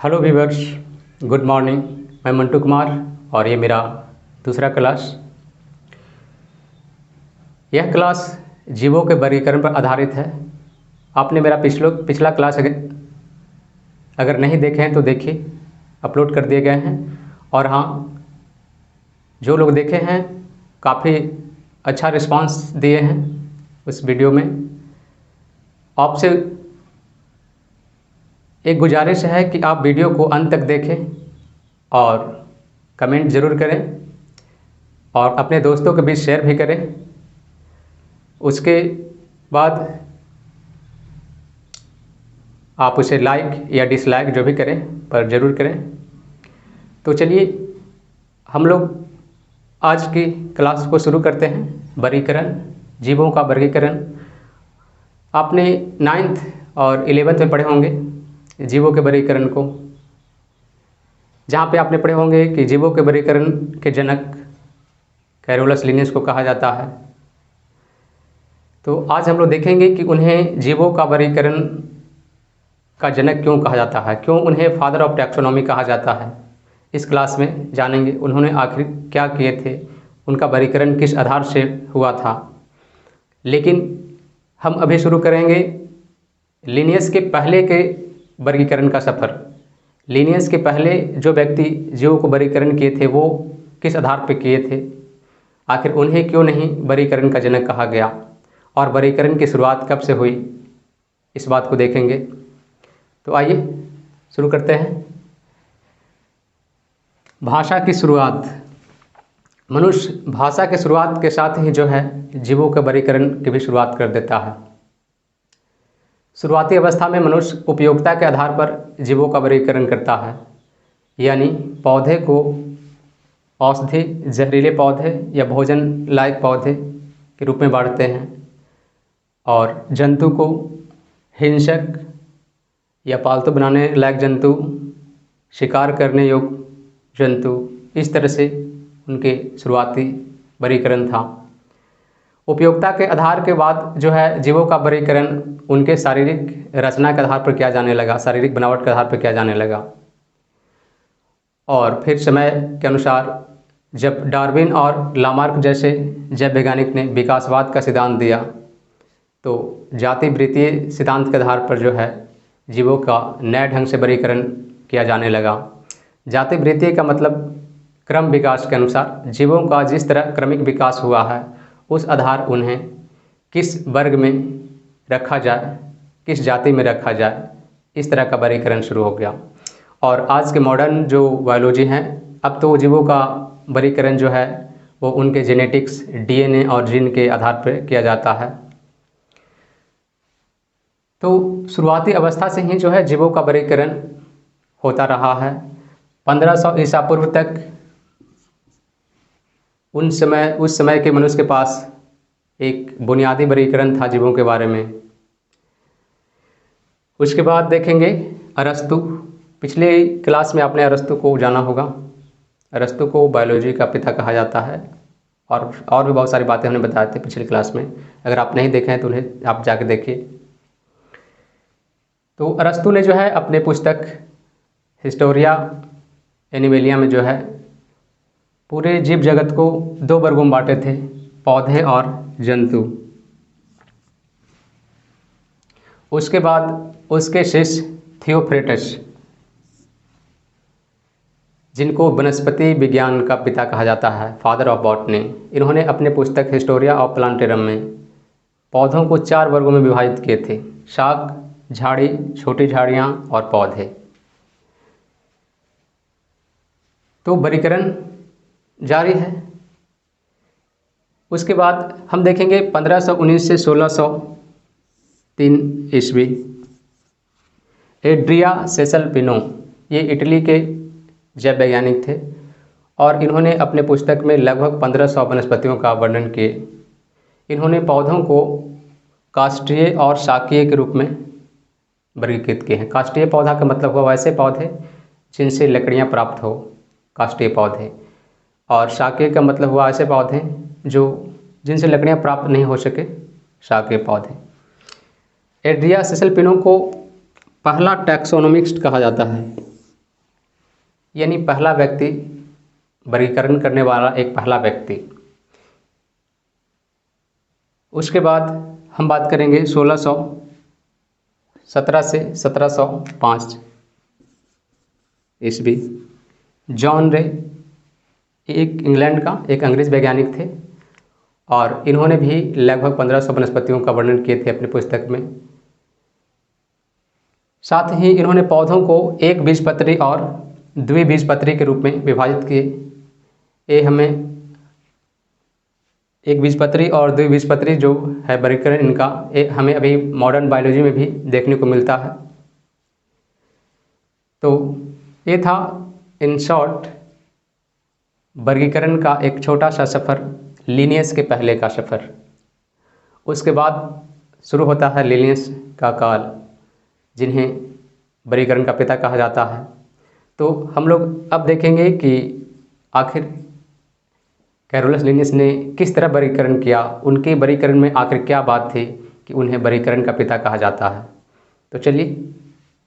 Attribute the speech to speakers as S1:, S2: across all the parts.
S1: Hello viewers, good morning. मैं मंटू कुमार और ये मेरा दूसरा क्लास। यह क्लास जीवों के वर्गीकरण पर आधारित है। आपने मेरा पिछला क्लास अगर नहीं देखे हैं तो देखिए, अपलोड कर दिए गए हैं। और हाँ, जो लोग देखे हैं काफ़ी अच्छा रिस्पांस दिए हैं उस वीडियो में। आपसे एक गुजारिश है कि आप वीडियो को अंत तक देखें और कमेंट ज़रूर करें और अपने दोस्तों के बीच शेयर भी करें। उसके बाद आप उसे लाइक या डिसलाइक जो भी करें पर ज़रूर करें। तो चलिए हम लोग आज की क्लास को शुरू करते हैं। वर्गीकरण, जीवों का वर्गीकरण। आपने 9th और 11th में पढ़े होंगे जीवों के वर्गीकरण को, जहाँ पे आपने पढ़े होंगे कि जीवों के वर्गीकरण के जनक कैरोलस लिनियस को कहा जाता है। तो आज हम लोग देखेंगे कि उन्हें जीवों का वर्गीकरण का जनक क्यों कहा जाता है, क्यों उन्हें फादर ऑफ टैक्सोनॉमी कहा जाता है। इस क्लास में जानेंगे उन्होंने आखिर क्या किए थे, उनका वर्गीकरण किस आधार से हुआ था। लेकिन हम अभी शुरू करेंगे लिनियस के पहले के वर्गीकरण का सफ़र। लिनियस के पहले जो व्यक्ति जीवों को वर्गीकरण किए थे वो किस आधार पर किए थे, आखिर उन्हें क्यों नहीं वर्गीकरण का जनक कहा गया, और वर्गीकरण की शुरुआत कब से हुई, इस बात को देखेंगे। तो आइए शुरू करते हैं। भाषा की शुरुआत। मनुष्य भाषा की शुरुआत के साथ ही जो है जीवों के वर्गीकरण की भी शुरुआत कर देता है। शुरुआती अवस्था में मनुष्य उपयोगिता के आधार पर जीवों का वर्गीकरण करता है, यानी पौधे को औषधि, जहरीले पौधे या भोजन लायक पौधे के रूप में बांटते हैं, और जंतु को हिंसक या पालतू बनाने लायक जंतु, शिकार करने योग्य जंतु। इस तरह से उनके शुरुआती वर्गीकरण था। उपयोगिता के आधार के बाद जो है जीवों का वर्गीकरण उनके शारीरिक रचना के आधार पर किया जाने लगा, शारीरिक बनावट के आधार पर किया जाने लगा। और फिर समय के अनुसार जब डार्विन और लामार्क जैसे जैव वैज्ञानिक ने विकासवाद का सिद्धांत दिया, तो जाति वृत्तीय सिद्धांत के आधार पर जो है जीवों का नए ढंग से वर्गीकरण किया जाने लगा। जाति वृत्तीय का मतलब क्रम विकास के अनुसार जीवों का जिस तरह क्रमिक विकास हुआ है उस आधार उन्हें किस वर्ग में रखा जाए, किस जाति में रखा जाए, इस तरह का वर्गीकरण शुरू हो गया। और आज के मॉडर्न जो बायोलॉजी हैं, अब तो जीवों का वर्गीकरण जो है वो उनके जेनेटिक्स, डीएनए और जीन के आधार पर किया जाता है। तो शुरुआती अवस्था से ही जो है जीवों का वर्गीकरण होता रहा है। 1500 ईसा पूर्व तक उस समय के मनुष्य के पास एक बुनियादी वर्गीकरण था जीवों के बारे में। उसके बाद देखेंगे अरस्तु। पिछले क्लास में आपने अरस्तु को जाना होगा। अरस्तु को बायोलॉजी का पिता कहा जाता है, और भी बहुत सारी बातें हमने बताए थे पिछली क्लास में। अगर आप नहीं देखे हैं तो उन्हें आप जाके देखिए। तो अरस्तु ने जो है अपने पुस्तक हिस्टोरिया एनिमेलिया में जो है पूरे जीव जगत को 2 वर्गों में बांटे थे, पौधे और जंतु। उसके बाद उसके शिष्य थियोफ्रेटस, जिनको वनस्पति विज्ञान का पिता कहा जाता है, फादर ऑफ बॉटनी, इन्होंने अपने पुस्तक हिस्टोरिया ऑफ प्लांटेरम में पौधों को 4 वर्गों में विभाजित किए थे: शाक, झाड़ी, छोटी झाड़ियाँ और पौधे। तो वर्गीकरण जारी है। उसके बाद हम देखेंगे 1519 से 1603 ईस्वी। एड्रिया सेसल पिनो, ये इटली के जैव वैज्ञानिक थे, और इन्होंने अपने पुस्तक में लगभग 1500 वनस्पतियों का वर्णन किए। इन्होंने पौधों को काष्ठीय और शाकीय के रूप में वर्गीकृत किए हैं। काष्ठीय पौधा का मतलब हुआ वैसे पौधे जिनसे लकड़ियाँ प्राप्त हो, काष्ठीय पौधे, और शाकीय का मतलब हुआ ऐसे पौधे जिनसे लकड़ियाँ प्राप्त नहीं हो सके, शाकीय पौधे। एड्रिया सेसल पिनो को पहला टैक्सोनोमिस्ट कहा जाता है। यानी पहला व्यक्ति, वर्गीकरण करने वाला एक पहला व्यक्ति। उसके बाद हम बात करेंगे 1617 से 1705 ईस्वी। जॉन रे एक इंग्लैंड का एक अंग्रेज वैज्ञानिक थे और इन्होंने भी लगभग 1500 वनस्पतियों का वर्णन किए थे अपनी पुस्तक में। साथ ही इन्होंने पौधों को एक बीजपत्री और द्विबीजपत्री के रूप में विभाजित किए। ये हमें एक बीजपत्री और द्विबीजपत्री जो है वर्गीकरण इनका, हमें अभी मॉडर्न बायोलॉजी में भी देखने को मिलता है। तो ये था इन शॉर्ट वर्गीकरण का एक छोटा सा सफ़र, लिनियस के पहले का सफ़र। उसके बाद शुरू होता है लिनियस का काल, जिन्हें वर्गीकरण का पिता कहा जाता है। तो हम लोग अब देखेंगे कि आखिर कैरोलस लिनियस ने किस तरह वर्गीकरण किया, उनके वर्गीकरण में आखिर क्या बात थी कि उन्हें वर्गीकरण का पिता कहा जाता है। तो चलिए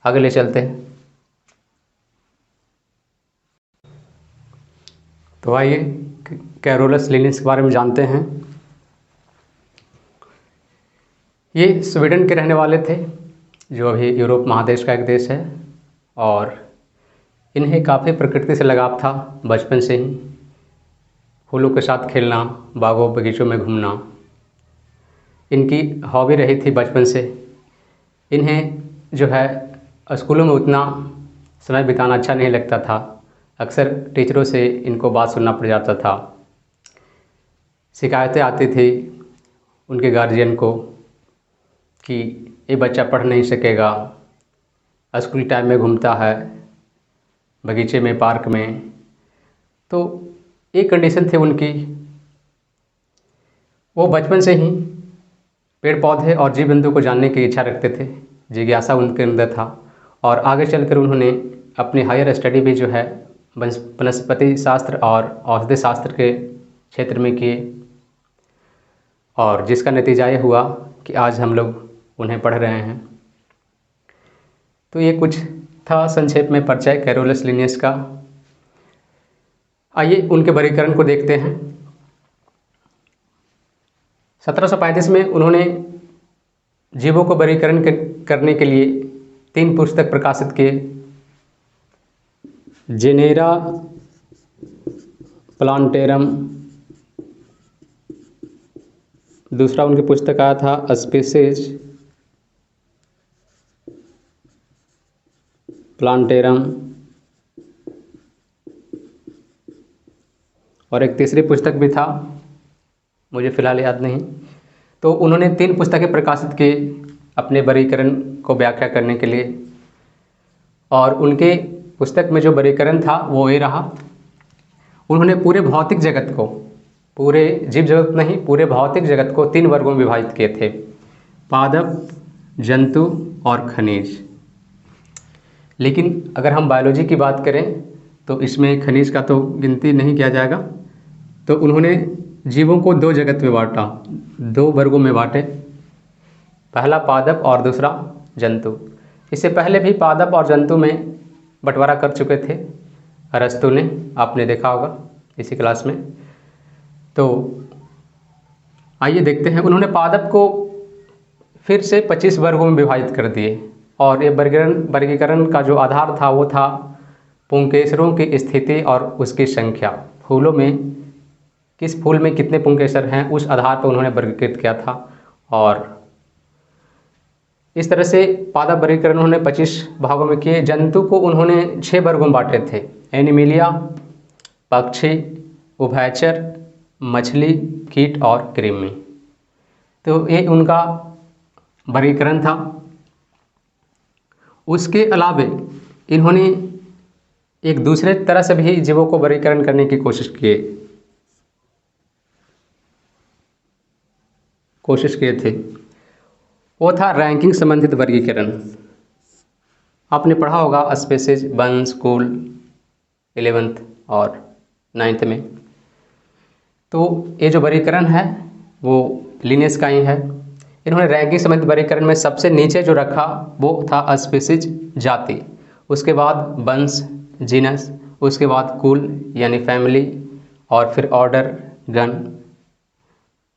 S1: आगे ले चलते हैं। तो आइए कैरोलस लिनियस के बारे में जानते हैं। ये स्वीडन के रहने वाले थे, जो अभी यूरोप महादेश का एक देश है, और इन्हें काफ़ी प्रकृति से लगाव था बचपन से ही। फूलों के साथ खेलना, बागों बगीचों में घूमना इनकी हॉबी रही थी बचपन से। इन्हें जो है स्कूलों में उतना समय बिताना अच्छा नहीं लगता था। अक्सर टीचरों से इनको बात सुनना पड़ जाता था। शिकायतें आती थी उनके गार्जियन को कि ये बच्चा पढ़ नहीं सकेगा, स्कूल टाइम में घूमता है बगीचे में, पार्क में। तो एक कंडीशन थी उनकी, वो बचपन से ही पेड़ पौधे और जीव जंतु को जानने की इच्छा रखते थे, जिज्ञासा उनके अंदर था। और आगे चलकर उन्होंने अपनी हायर स्टडी भी जो है वनस्पति शास्त्र और औषधि शास्त्र के क्षेत्र में किए, और जिसका नतीजा ये हुआ कि आज हम लोग उन्हें पढ़ रहे हैं। तो ये कुछ था संक्षेप में परिचय कैरोलस लिनियस का। आइए उनके वर्गीकरण को देखते हैं। 1735 में उन्होंने जीवों को वर्गीकरण करने के लिए 3 पुस्तक प्रकाशित किए। जेनेरा प्लांटेरम, दूसरा उनकी पुस्तक आया था स्पीसीज प्लांटेरम, और एक तीसरी पुस्तक भी था, मुझे फ़िलहाल याद नहीं। तो उन्होंने 3 पुस्तकें प्रकाशित की अपने वर्गीकरण को व्याख्या करने के लिए। और उनके पुस्तक में जो वर्गीकरण था वो ये रहा। उन्होंने पूरे भौतिक जगत को, पूरे जीव जगत नहीं, पूरे भौतिक जगत को 3 वर्गों में विभाजित किए थे: पादप, जंतु और खनिज। लेकिन अगर हम बायोलॉजी की बात करें तो इसमें खनिज का तो गिनती नहीं किया जाएगा। तो उन्होंने जीवों को 2 जगत में बांटा, 2 वर्गों में बांटे, पहला पादप और दूसरा जंतु। इससे पहले भी पादप और जंतु में बंटवारा कर चुके थे अरस्तु ने, आपने देखा होगा इसी क्लास में। तो आइए देखते हैं। उन्होंने पादप को फिर से 25 वर्गों में विभाजित कर दिए, और ये वर्गीकरण का जो आधार था वो था पुंकेसरों की स्थिति और उसकी संख्या। फूलों में किस फूल में कितने पुंकेसर हैं उस आधार पर उन्होंने वर्गीकृत किया था। और इस तरह से पादप वर्गीकरण उन्होंने 25 भागों में किए। जंतु को उन्होंने 6 वर्गों में बांटे थे: एनिमिलिया, पक्षी, उभयचर, मछली, कीट और कृमि। तो ये उनका वर्गीकरण था। उसके अलावे इन्होंने एक दूसरे तरह से भी जीवों को वर्गीकरण करने की कोशिश किए थे। वो था रैंकिंग संबंधित वर्गीकरण। आपने पढ़ा होगा स्पीसीज 1 स्कूल 11th और 9th में। तो ये जो वर्गीकरण है वो लिनियस का ही है। इन्होंने रैंकिंग संबंधित वर्गीकरण में सबसे नीचे जो रखा वो था स्पीसीज, जाति, उसके बाद वंश, जीनस, उसके बाद कुल यानी फैमिली, और फिर ऑर्डर गण,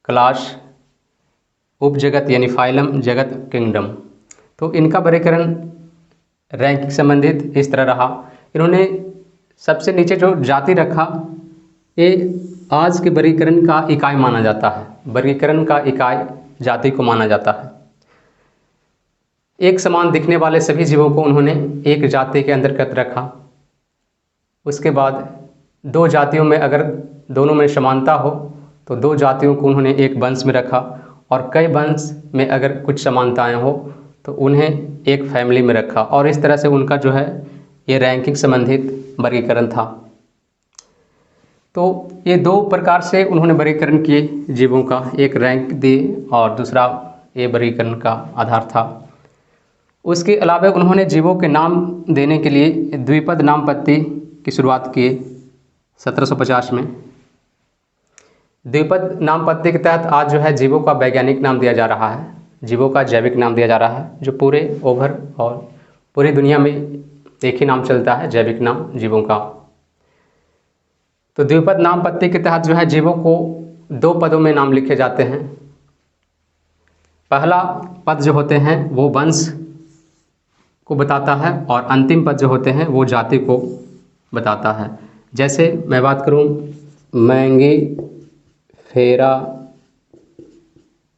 S1: क्लास, उपजगत यानी फाइलम, जगत, किंगडम। तो इनका वर्गीकरण रैंक संबंधित इस तरह रहा। इन्होंने सबसे नीचे जो जाति रखा, ये आज के वर्गीकरण का इकाई माना जाता है। वर्गीकरण का इकाई जाति को माना जाता है। एक समान दिखने वाले सभी जीवों को उन्होंने एक जाति के अंतर्गत रखा। उसके बाद दो जातियों में अगर दोनों में समानता हो तो दो जातियों को उन्होंने एक वंश में रखा, और कई वंश में अगर कुछ समानताएं हो तो उन्हें एक फैमिली में रखा। और इस तरह से उनका जो है ये रैंकिंग संबंधित वर्गीकरण था। तो ये दो प्रकार से उन्होंने वर्गीकरण किए जीवों का, एक रैंक दिए और दूसरा ये वर्गीकरण का आधार था। उसके अलावा उन्होंने जीवों के नाम देने के लिए द्विपद नाम पत्ती की शुरुआत की 1750 में। द्विपद नाम पत्ती के तहत आज जो है जीवों का वैज्ञानिक नाम दिया जा रहा है, जीवों का जैविक नाम दिया जा रहा है, जो पूरे ओवर और पूरी दुनिया में एक ही नाम चलता है, जैविक नाम जीवों का। तो द्विपद नाम पत्ती के तहत जो है जीवों को दो पदों में नाम लिखे जाते हैं। पहला पद जो होते हैं वो वंश को बताता है, और अंतिम पद जो होते हैं वो जाति को बताता है। जैसे मैं बात करूं मैंगी फेरा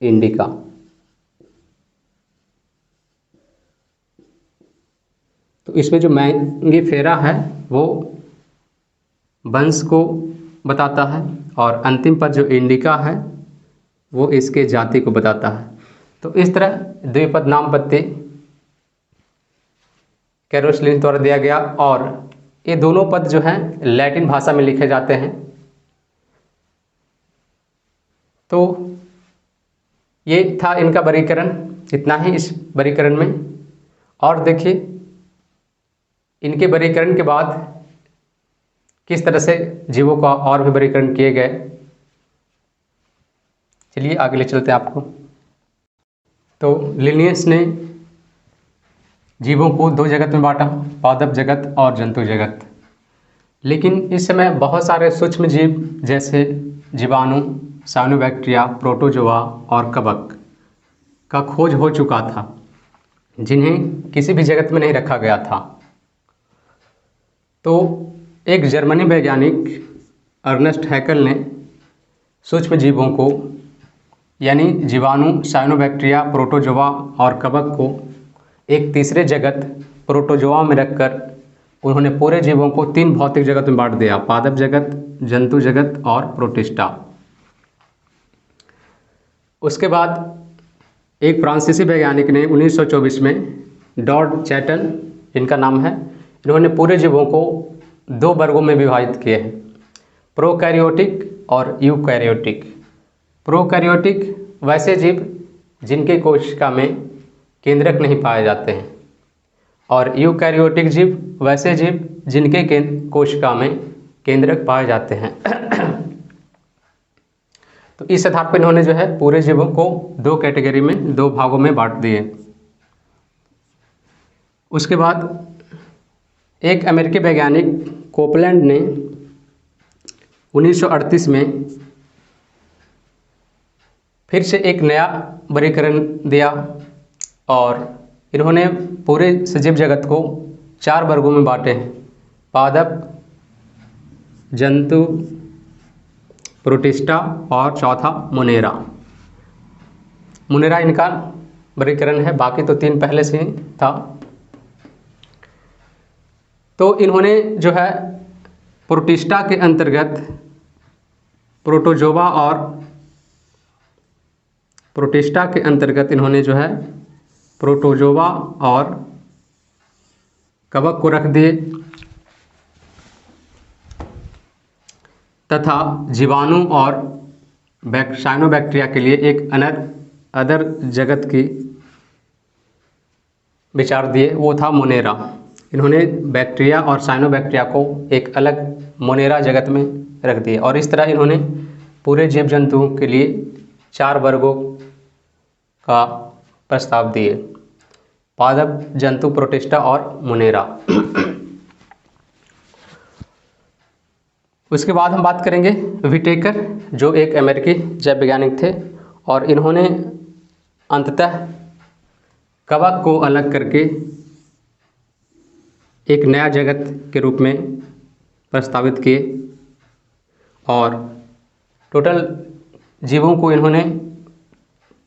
S1: इंडिका, तो इसमें जो मैंगी फेरा है वो वंश को बताता है, और अंतिम पद जो इंडिका है वो इसके जाति को बताता है। तो इस तरह द्विपद नाम पत्ती कैरोल्स लिंच द्वारा दिया गया, और ये दोनों पद जो हैं लैटिन भाषा में लिखे जाते हैं। तो ये था इनका वर्गीकरण, इतना ही इस वर्गीकरण में। और देखिए इनके वर्गीकरण के बाद किस तरह से जीवों का और भी वर्गीकरण किए गए। चलिए आगे ले चलते हैं आपको। तो लिनियस ने जीवों को दो जगत में बांटा, पादप जगत और जंतु जगत। लेकिन इस समय बहुत सारे सूक्ष्म जीव जैसे जीवाणु, साइनोबैक्टीरिया, प्रोटोजोआ और कवक का खोज हो चुका था, जिन्हें किसी भी जगत में नहीं रखा गया था। तो एक जर्मनी वैज्ञानिक अर्नेस्ट हैकेल ने सूक्ष्म जीवों को यानी जीवाणु, साइनोबैक्टीरिया, प्रोटोजोआ और कवक को एक तीसरे जगत प्रोटोजोआ में रखकर उन्होंने पूरे जीवों को तीन भौतिक जगत में बांट दिया, पादप जगत, जंतु जगत और प्रोटिस्टा। उसके बाद एक फ्रांसीसी वैज्ञानिक ने 1924 में डॉड चैटन, इनका नाम है, इन्होंने पूरे जीवों को दो वर्गों में विभाजित किए हैं, प्रोकैरियोटिक और यूकैरियोटिक। प्रोकैरियोटिक वैसे जीव जिनके कोशिका में केंद्रक नहीं पाए जाते हैं, और यूकैरियोटिक जीव वैसे जीव जिनके कोशिका में केंद्रक पाए जाते हैं। तो इस आधार पर इन्होंने जो है पूरे जीवों को दो कैटेगरी में, दो भागों में बांट दिए। उसके बाद एक अमेरिकी वैज्ञानिक कोपलैंड ने 1938 में फिर से एक नया वर्गीकरण दिया, और इन्होंने पूरे सजीव जगत को चार वर्गों में बांटे हैं, पादप, जंतु, प्रोटिस्टा और चौथा मुनेरा। मुनेरा इनका वर्गीकरण है, बाकी तो तीन पहले से ही था। तो इन्होंने जो है प्रोटिस्टा के अंतर्गत प्रोटोजोआ और प्रोटिस्टा के अंतर्गत इन्होंने जो है प्रोटोजोआ और कवक को रख दिए, तथा जीवाणु और साइनोबैक्टीरिया के लिए एक अदर जगत की विचार दिए, वो था मोनेरा। इन्होंने बैक्टीरिया और साइनोबैक्टीरिया को एक अलग मोनेरा जगत में रख दिए, और इस तरह इन्होंने पूरे जीव जंतुओं के लिए चार वर्गों का प्रस्ताव दिए, पादप, जंतु, प्रोटिस्टा और मोनेरा। उसके बाद हम बात करेंगे विटेकर, जो एक अमेरिकी जैव वैज्ञानिक थे और इन्होंने अंततः कवक को अलग करके एक नया जगत के रूप में प्रस्तावित किए और टोटल जीवों को इन्होंने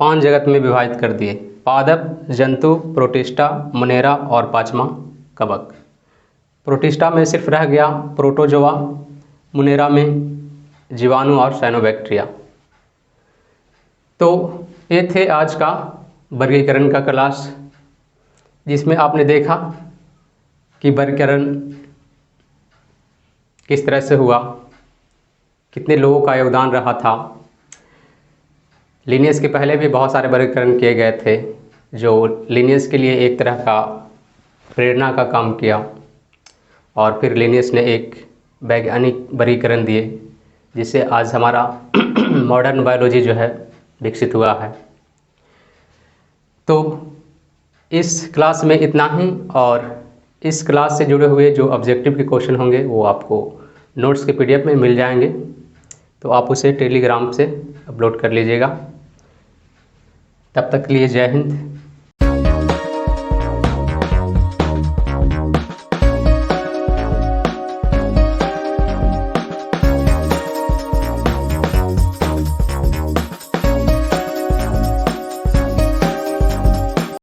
S1: 5 जगत में विभाजित कर दिए: पादप, जंतु, प्रोटिस्टा, मुनेरा और 5वां कवक। प्रोटिस्टा में सिर्फ रह गया प्रोटोजोआ, मुनेरा में जीवाणु और साइनोबैक्टीरिया। तो ये थे आज का वर्गीकरण का क्लास, जिसमें आपने देखा कि वर्गीकरण किस तरह से हुआ, कितने लोगों का योगदान रहा था। लिनियस के पहले भी बहुत सारे वर्गीकरण किए गए थे, जो लिनियस के लिए एक तरह का प्रेरणा का काम किया, और फिर लिनियस ने एक वैज्ञानिक वर्गीकरण दिए, जिससे आज हमारा मॉडर्न बायोलॉजी जो है विकसित हुआ है। तो इस क्लास में इतना ही, और इस क्लास से जुड़े हुए जो ऑब्जेक्टिव के क्वेश्चन होंगे वो आपको नोट्स के PDF में मिल जाएंगे, तो आप उसे टेलीग्राम से अपलोड कर लीजिएगा। तब तक के लिए जय हिंद।